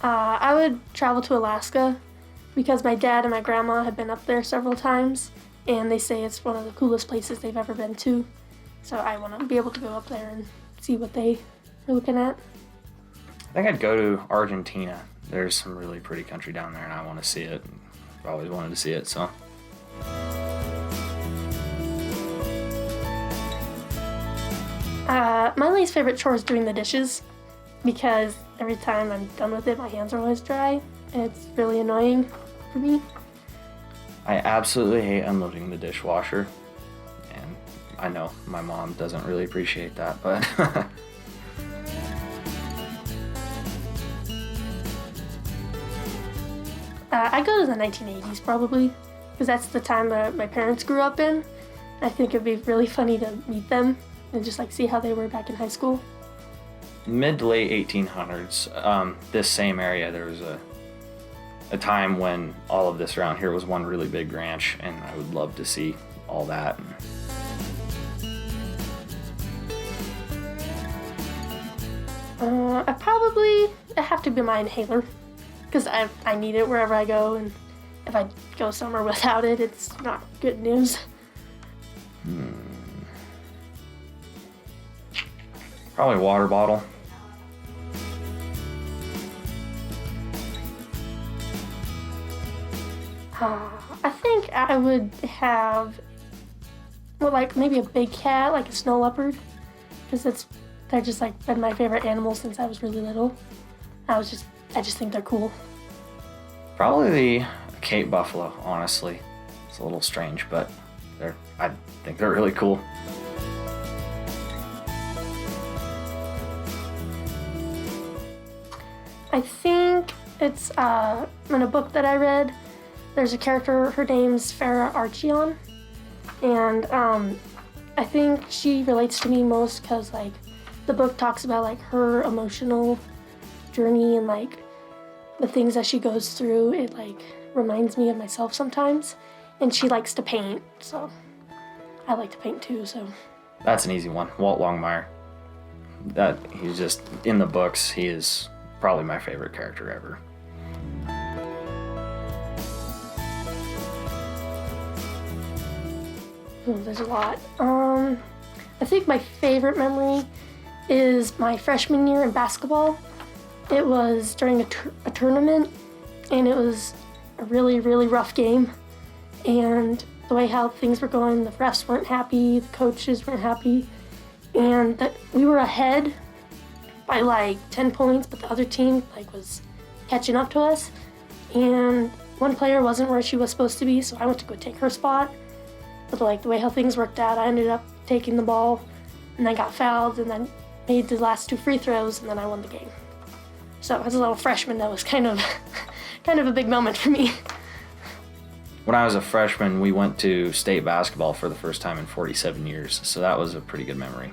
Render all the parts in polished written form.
I would travel to Alaska because my dad and my grandma have been up there several times, and they say it's one of the coolest places they've ever been to. So I want to be able to go up there and see what they are looking at. I think I'd go to Argentina. There's some really pretty country down there, and I want to see it. I've always wanted to see it, so. My least favorite chore is doing the dishes because every time I'm done with it, my hands are always dry, and it's really annoying for me. I absolutely hate unloading the dishwasher, and I know my mom doesn't really appreciate that, but I go to the 1980s probably because that's the time that my parents grew up in. I think it'd be really funny to meet them and just like see how they were back in high school. mid to late 1800s, this same area, there was a time when all of this around here was one really big ranch, and I would love to see all that. I have to be my inhaler because I need it wherever I go, and if I go somewhere without it, it's not good news. Probably water bottle. I think I would have, well, like maybe a big cat, like a snow leopard, because they're just like been my favorite animal since I was really little. I just think they're cool. Probably the Cape buffalo, honestly. It's a little strange, but I think they're really cool. I think it's in a book that I read, there's a character, her name's Farah Archeon, and I think she relates to me most because like the book talks about like her emotional journey and like the things that she goes through. It like reminds me of myself sometimes, and she likes to paint, so I like to paint too. So That's an easy one. Walt Longmire. He's just in the books. He is probably my favorite character ever. There's a lot. I think my favorite memory is my freshman year in basketball. It was during a tournament, and it was a really, really rough game. And the way how things were going, the refs weren't happy, the coaches weren't happy, and that we were ahead by like 10 points, but the other team like was catching up to us. And one player wasn't where she was supposed to be, so I went to go take her spot. But like the way how things worked out, I ended up taking the ball, and I got fouled, and then made the last 2 free throws, and then I won the game. So as a little freshman, that was kind of a big moment for me. When I was a freshman, we went to state basketball for the first time in 47 years, so that was a pretty good memory.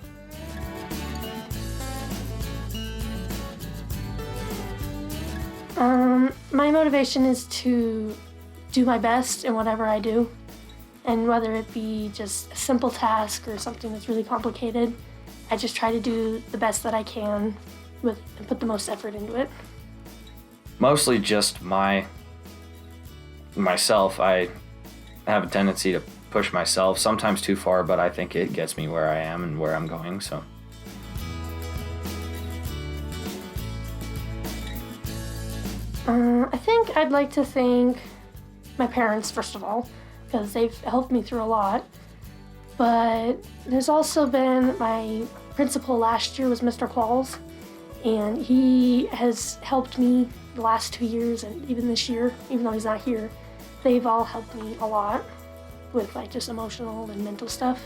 My motivation is to do my best in whatever I do, and whether it be just a simple task or something that's really complicated, I just try to do the best that I can and put the most effort into it. Mostly just myself. I have a tendency to push myself, sometimes too far, but I think it gets me where I am and where I'm going, so. I think I'd like to thank my parents, first of all, because they've helped me through a lot. But there's also been my principal last year was Mr. Qualls, and he has helped me the last 2 years and even this year, even though he's not here. They've all helped me a lot with like just emotional and mental stuff.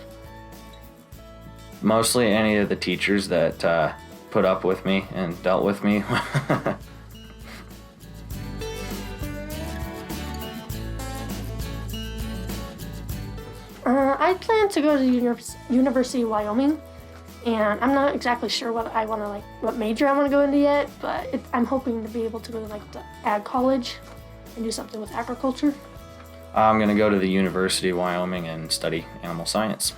Mostly any of the teachers that put up with me and dealt with me. I plan to go to University of Wyoming, and I'm not exactly sure what major I want to go into yet, but I'm hoping to be able to go to like the ag college and do something with agriculture. I'm going to go to the University of Wyoming and study animal science.